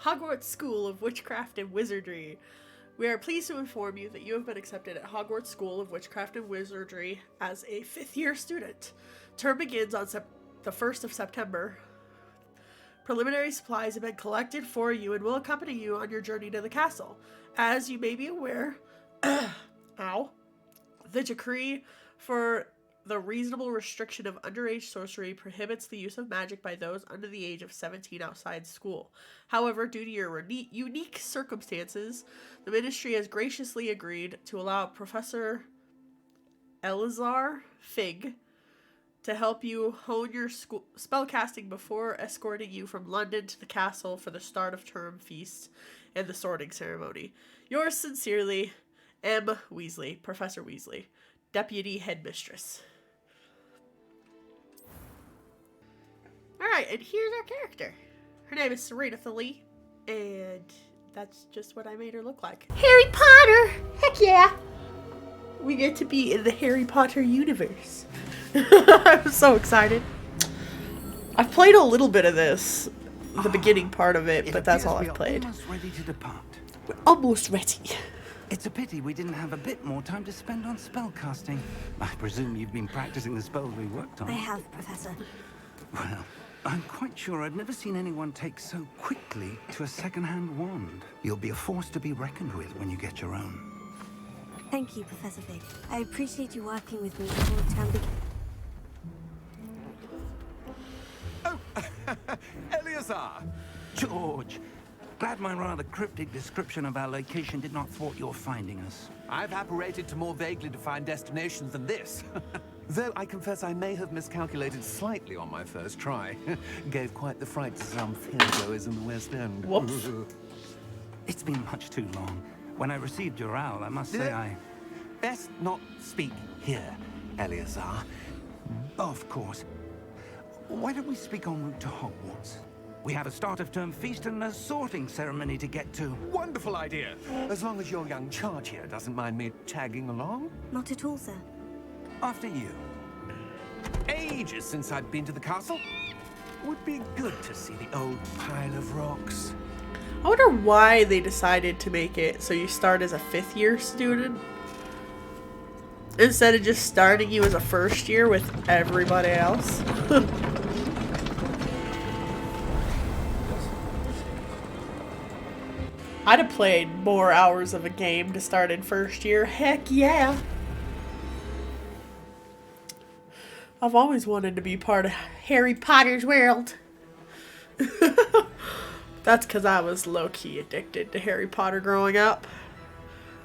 Hogwarts School of Witchcraft and Wizardry. We are pleased to inform you that you have been accepted at Hogwarts School of Witchcraft and Wizardry as a fifth-year student. Term begins on the 1st of September. Preliminary supplies have been collected for you and will accompany you on your journey to the castle. As you may be aware, ow, the decree for the reasonable restriction of underage sorcery prohibits the use of magic by those under the age of 17 outside school. However, due to your unique circumstances, the ministry has graciously agreed to allow Professor Elazar Fig to help you hone your spellcasting before escorting you from London to the castle for the start of term feast and the sorting ceremony. Yours sincerely, M. Weasley, Professor Weasley, Deputy Headmistress. Alright, and here's our character. Her name is Serena Lee, and that's just what I made her look like. Harry Potter! Heck yeah! We get to be in the Harry Potter universe. I'm so excited. I've played a little bit of this, the beginning part of it, but that's all I've played. Almost ready to depart. We're almost ready. It's a pity we didn't have a bit more time to spend on spellcasting. I presume you've been practicing the spells we worked on. I have, Professor. Well, I'm quite sure I've never seen anyone take so quickly to a second-hand wand. You'll be a force to be reckoned with when you get your own. Thank you, Professor Fig. I appreciate you working with me until the term begins. Oh, Eleazar! George! Glad my rather cryptic description of our location did not thwart your finding us. I've apparated to more vaguely defined destinations than this. Though I confess I may have miscalculated slightly on my first try. Gave quite the fright to some theatregoers in the West End. Whoops. It's been much too long. When I received your owl, I must say I... Best not speak here, Eleazar. Of course. Why don't we speak en route to Hogwarts? We have a start-of-term feast and a sorting ceremony to get to. Wonderful idea. As long as your young charge here doesn't mind me tagging along. Not at all, sir. After you. Ages since I'd been to the castle. Would be good to see the old pile of rocks. I wonder why they decided to make it so you start as a fifth-year student instead of just starting you as a first year with everybody else. I'd have played more hours of a game to start in first year. Heck yeah. I've always wanted to be part of Harry Potter's world. That's because I was low-key addicted to Harry Potter growing up.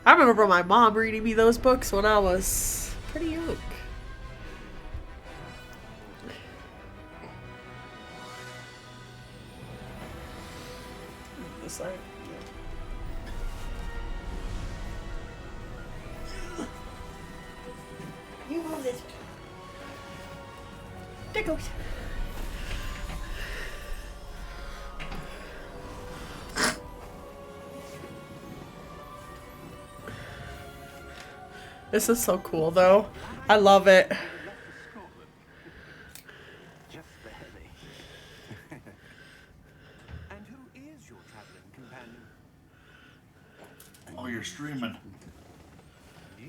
I remember my mom reading me those books when I was pretty young. This side. You move this. There goes. This is so cool, though. I love it. Just the heavy. And who is your traveling companion? Oh, you're streaming.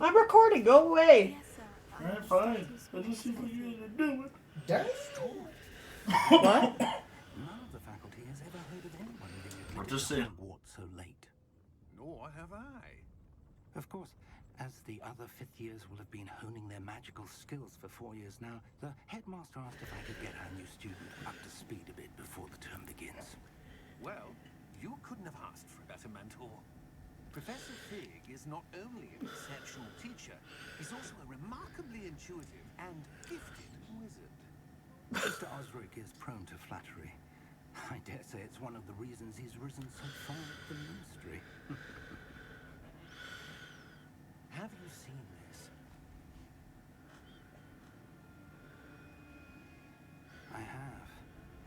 I'm recording. Go away. Yes, sir. Alright, fine. Let's just see what you guys are doing. What? None of the faculty has ever heard of anyone being I'm admitted just to saying. Hogwarts so late. Nor have I. Of course, as the other fifth years will have been honing their magical skills for 4 years now, the headmaster asked if I could get our new student up to speed a bit before the term begins. Well, you couldn't have asked for a better mentor. Professor Fig is not only an exceptional teacher, he's also a remarkably intuitive and gifted wizard. Mr. Osric is prone to flattery. I dare say it's one of the reasons he's risen so far at the ministry. Have you seen this? I have.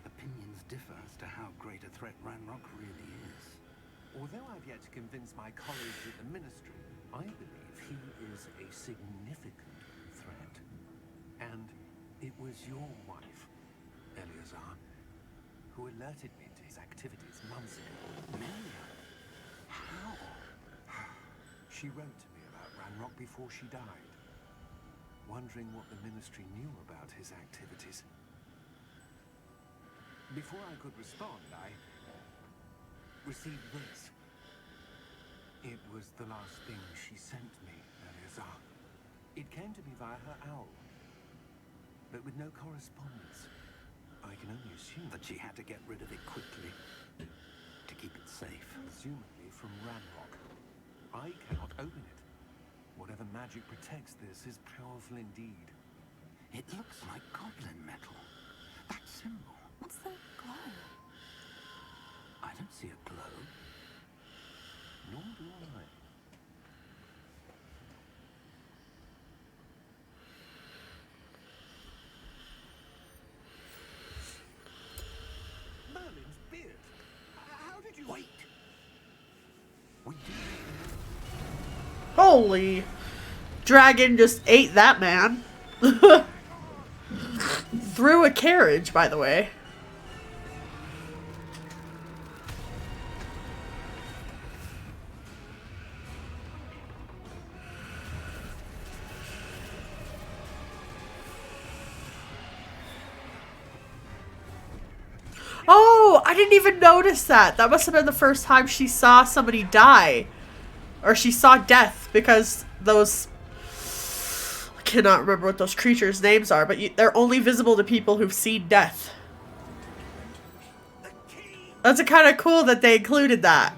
Opinions differ as to how great a threat Ranrock really is. Although I've yet to convince my colleagues at the Ministry, I believe he is a significant threat. And it was your wife, Eleazar, who alerted me to his activities months ago. She wrote to me about Ranrock before she died, wondering what the Ministry knew about his activities. Before I could respond, I received this. It was the last thing she sent me, Eleazar. It came to me via her owl, but with no correspondence. I can only assume That she had to get rid of it quickly to keep it safe. presumably from Ranrock. I cannot open it. Whatever magic protects this is powerful indeed. It looks like goblin metal. That symbol. What's that glow? I don't see a glow. Nor do I. Merlin's beard. How did you... Wait. We do. Holy. Dragon just ate that man. Through a carriage, by the way. Oh, I didn't even notice that. That must have been the first time she saw somebody die. Or she saw death, because those... I cannot remember what those creatures' names are, but they're only visible to people who've seen death. That's kind of cool that they included that.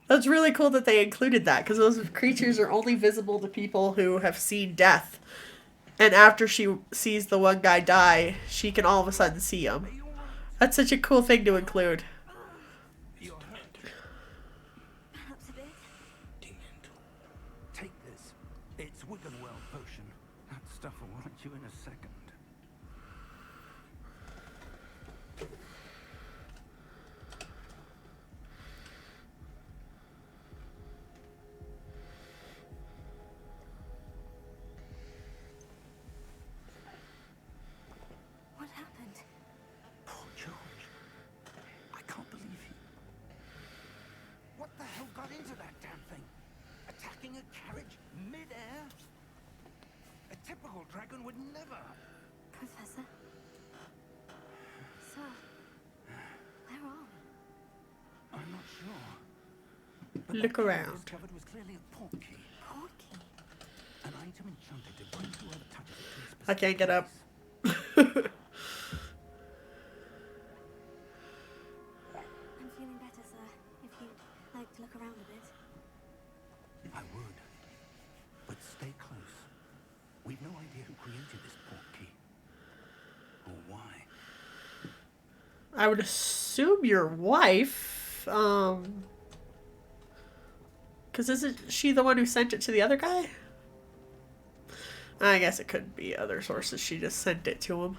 That's really cool that they included that, because those creatures are only visible to people who have seen death. And after she sees the one guy die, she can all of a sudden see him. That's such a cool thing to include. Perhaps a bit. Take this. It's Wiggenweld potion. That stuff will right you in a second. What happened? Poor George. I can't believe he... What the hell got into that damn thing? Attacking a carriage mid-air? A typical dragon would never... Professor? Sir? Where are we? I'm not sure. But Look that key around. discovered was clearly a portkey. Porky. An item enchanted to bind whoever touches it to a specific I can't get up. place. I'm feeling better, sir. If you'd like to look around a bit. I would. But stay close. We've no idea who created this portkey. Or why. I would assume your wife. Because isn't she the one who sent it to the other guy? I guess it could be other sources. She just sent it to him.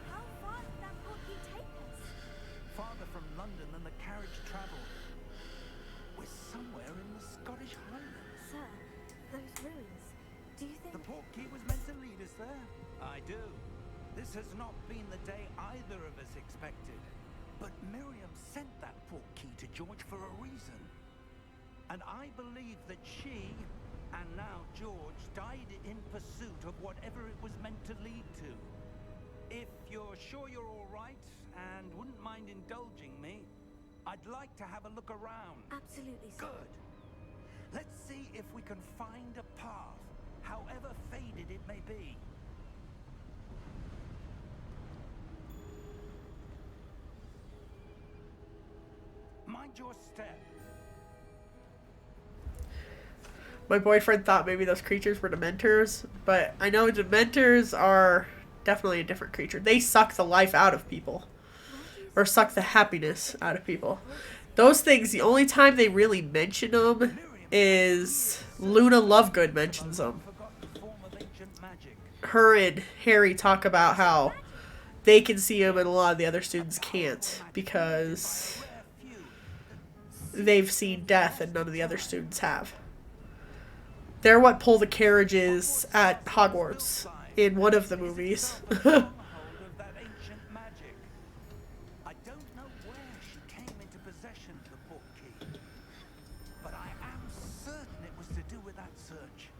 How far did that porky take us? Farther from London than the carriage travelled. We're somewhere in the Scottish Highlands. Sir, those ruins. Do you think... The portkey was meant to lead us there. I do. This has not been the day either of us expected. But Miriam sent that portkey to George for a reason. And I believe that she, and now George, died in pursuit of whatever it was meant to lead to. If you're sure you're all right and wouldn't mind indulging me, I'd like to have a look around. Absolutely, sir. Good. Let's see if we can find a path, however faded it may be. Mind your step. My boyfriend thought maybe those creatures were Dementors, but I know Dementors are definitely a different creature. They suck the life out of people. Or suck the happiness out of people. Those things, the only time they really mention them is Luna Lovegood mentions them. Forgotten form of ancient magic. Her and Harry talk about how they can see them and a lot of the other students can't because they've seen death and none of the other students have. They're what pull the carriages at Hogwarts in one of the movies. Stronghold of that ancient magic. I don't know where she came into possession of the portkey, but I am certain it was to do with that search.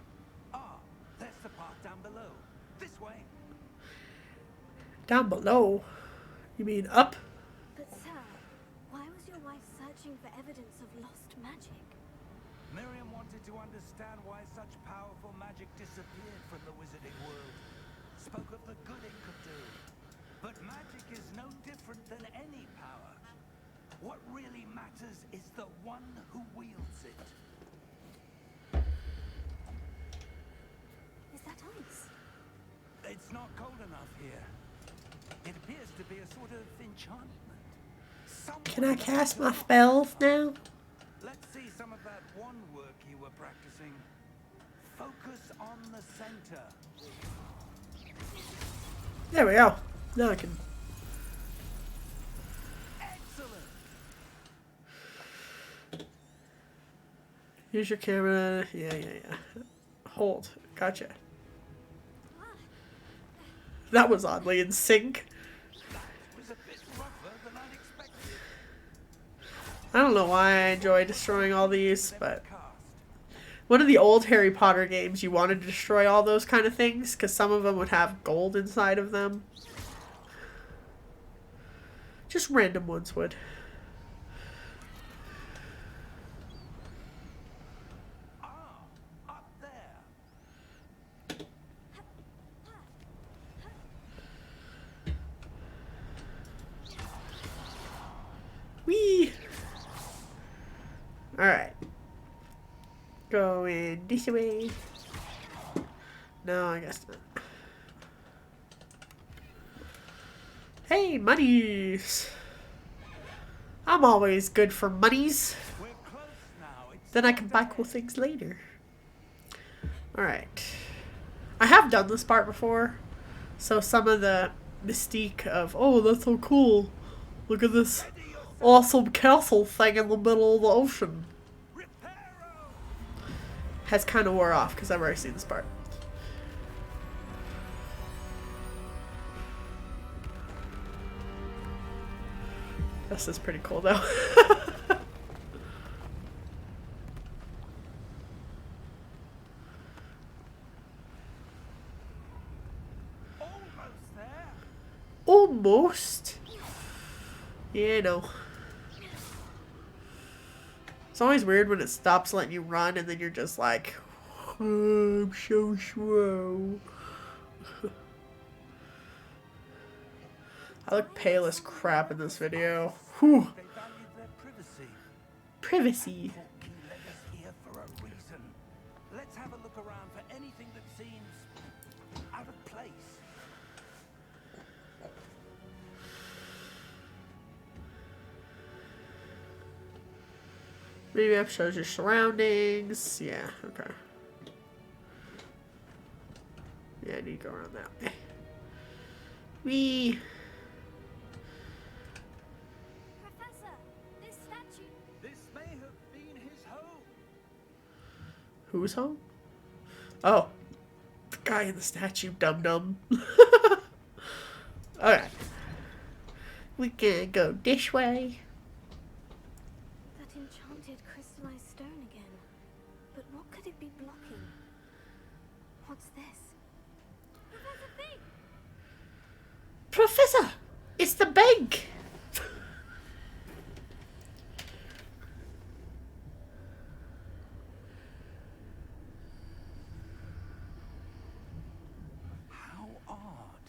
Ah, there's the path down below. This way. Down below? You mean up? But sir, why was your wife searching for evidence of lost magic? Miriam wanted to understand why such powerful magic disappeared from the wizarding world. Spoke of the good it could do. But magic is no different than any power. What really matters is the one who wields it. Is that ice? It's not cold enough here. It appears to be a sort of enchantment. Can I cast my spells now? Let's see some of that one work you were practicing. Focus on the center. There we go. Now I can. Excellent. Use your camera. Yeah. Hold. Gotcha. That was oddly in sync. That was a bit rougher than I'd expected. I don't know why I enjoy destroying all these, but Cast. one of the old Harry Potter games, you wanted to destroy all those kind of things because some of them would have gold inside of them. Just random ones would. Ah, up there. Whee! Alright. Going this way. No, I guess not. Hey, monies! I'm always good for monies. We're close now. It's Then I can buy cool things later. Alright. I have done this part before. So some of the mystique of, oh, that's so cool. Look at this awesome castle thing in the middle of the ocean. Has kind of wore off because I've already seen this part. This is pretty cool though. almost there. Almost. Yeah, no. It's always weird when it stops letting you run and then you're just like, oh, I'm so slow. I look pale as crap in this video. Whew. They valued their privacy. Privacy. Portkey led us here for a reason. Let's have a look around for anything that seems out of place. Maybe it shows your surroundings. Yeah, okay. Yeah, I need to go around that way. Wee. Professor, this statue. This may have been his home. Whose home? Oh. The guy in the statue, dum-dum. Alright. We can go this way. That enchanted crystallized stone again. But what could it be blocking? What's this? Professor Fig! Professor! It's the bank! How odd.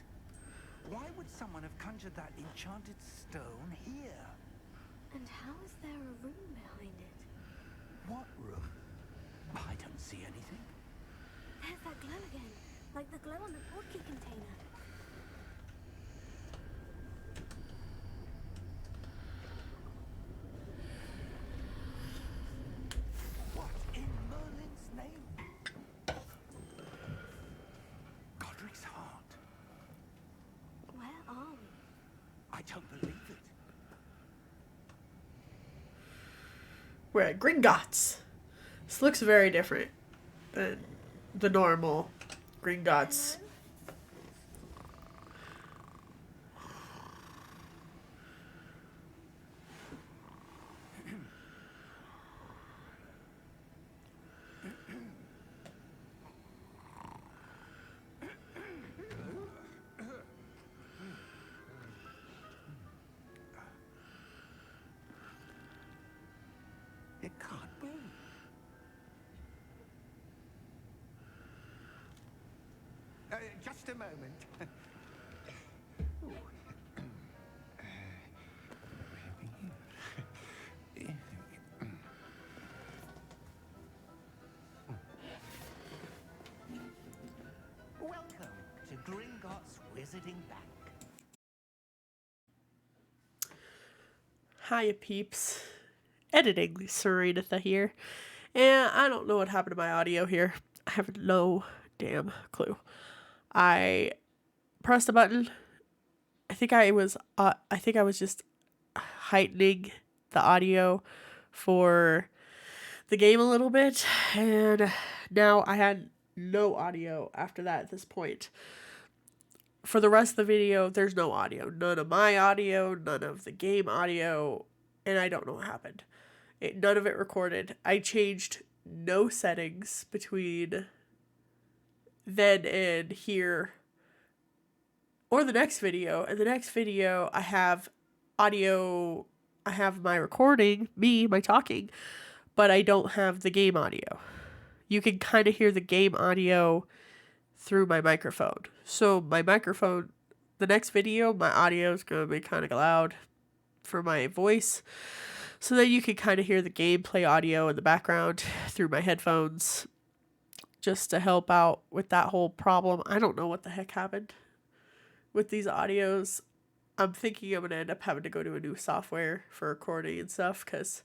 Why would someone have conjured that enchanted stone here? And how is there a room behind it? What room? I don't see anything. There's that glow again. Like the glow on the portkey container. What in Merlin's name? Godric's heart. Where are we? I don't believe it. We're at Gringotts. This looks very different than the normal Gringotts. It can't be. Just a moment. Welcome to Gringotts Wizarding Bank. Hiya peeps. Editing Serenitha here. And I don't know what happened to my audio here. I have no damn clue. I pressed a button. I think I was just heightening the audio for the game a little bit, and now I had no audio after that at this point. For the rest of the video, there's no audio. None of my audio, none of the game audio, and I don't know what happened. None of it recorded. I changed no settings between then and here or the next video. In the next video, I have audio, I have my recording, my talking, but I don't have the game audio. You can kind of hear the game audio through my microphone. So my microphone, the next video, my audio is going to be kind of loud for my voice. So that you can kind of hear the gameplay audio in the background through my headphones, just to help out with that whole problem. I don't know what the heck happened with these audios. I'm thinking I'm going to end up having to go to a new software for recording and stuff, because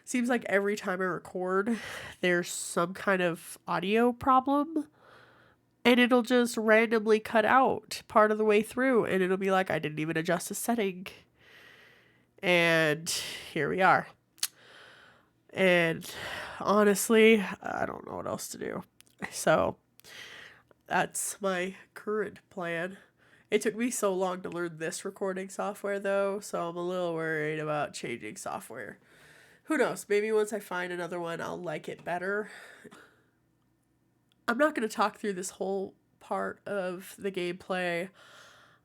it seems like every time I record, there's some kind of audio problem, and it'll just randomly cut out part of the way through, and it'll be like, I didn't even adjust the setting. And here we are. And honestly, I don't know what else to do. So that's my current plan. It took me so long to learn this recording software though, so I'm a little worried about changing software. Who knows? Maybe once I find another one, I'll like it better. I'm not going to talk through this whole part of the gameplay.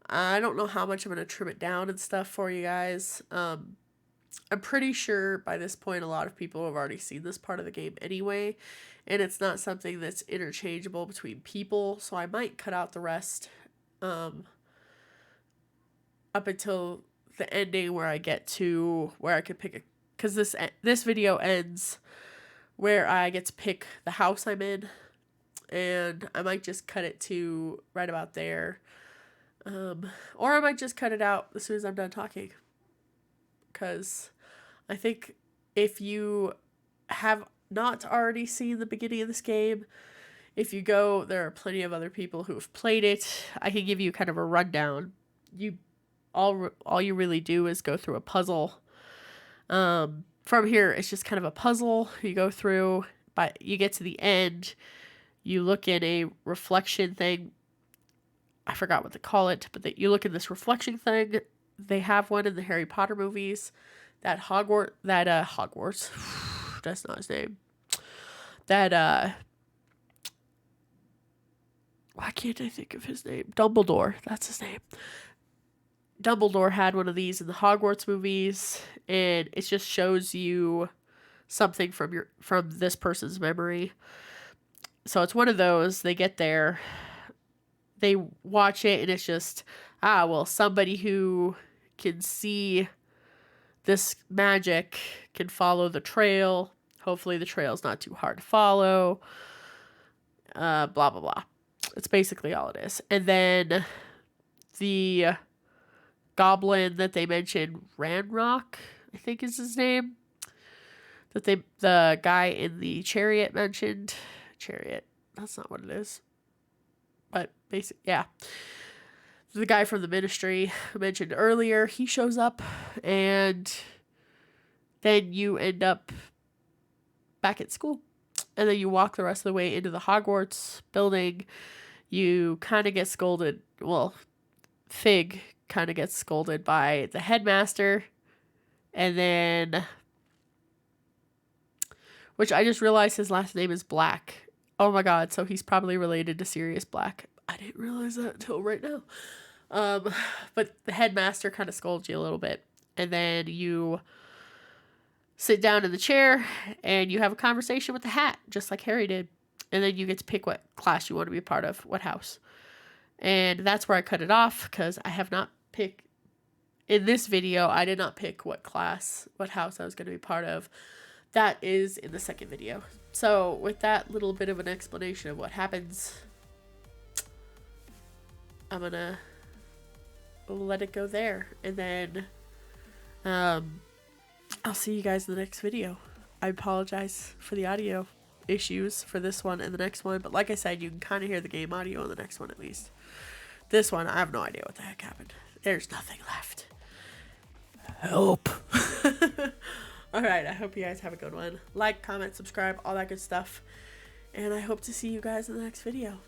I don't know how much I'm going to trim it down and stuff for you guys. I'm pretty sure by this point a lot of people have already seen this part of the game anyway, and it's not something that's interchangeable between people, so I might cut out the rest up until the ending where I get to where I can pick a... Because this video ends where I get to pick the house I'm in, and I might just cut it to right about there. Or I might just cut it out as soon as I'm done talking. Because I think if you have not already seen the beginning of this game, if you go, there are plenty of other people who have played it. I can give you kind of a rundown. All you really do is go through a puzzle. From here, it's just kind of a puzzle you go through, but you get to the end, you look in a reflection thing. I forgot what they call it, but you look in this reflection thing. They have one in the Harry Potter movies. Hogwarts, that's not his name. Why can't I think of his name? Dumbledore, that's his name. Dumbledore had one of these in the Hogwarts movies, and it just shows you something from this person's memory. So it's one of those. They get there, they watch it, and it's just, somebody who can see this magic can follow the trail. Hopefully the trail's not too hard to follow. Blah, blah, blah. It's basically all it is. And then the goblin that they mentioned, Ranrock, I think is his name, that the guy in the chariot mentioned. Chariot, that's not what it is. But basically, yeah. The guy from the ministry I mentioned earlier, he shows up, and then you end up back at school. and then you walk the rest of the way into the Hogwarts building. You kind of get scolded. Well, Fig kind of gets scolded by the headmaster. And then, which I just realized his last name is Black. Oh my god, so he's probably related to Sirius Black. I didn't realize that until right now. But the headmaster kind of scolds you a little bit. And then you sit down in the chair and you have a conversation with the hat, just like Harry did. And then you get to pick what class you want to be a part of, what house. And that's where I cut it off, because I have not picked, in this video, I did not pick what class, what house I was going to be part of. That is in the second video. So with that little bit of an explanation of what happens, I'm going to let it go there. And then I'll see you guys in the next video. I apologize for the audio issues for this one and the next one, but like I said, you can kind of hear the game audio on the next one at least. This one, I have no idea what the heck happened. There's nothing left. Help. Alright, I hope you guys have a good one. Like, comment, subscribe, all that good stuff. And I hope to see you guys in the next video.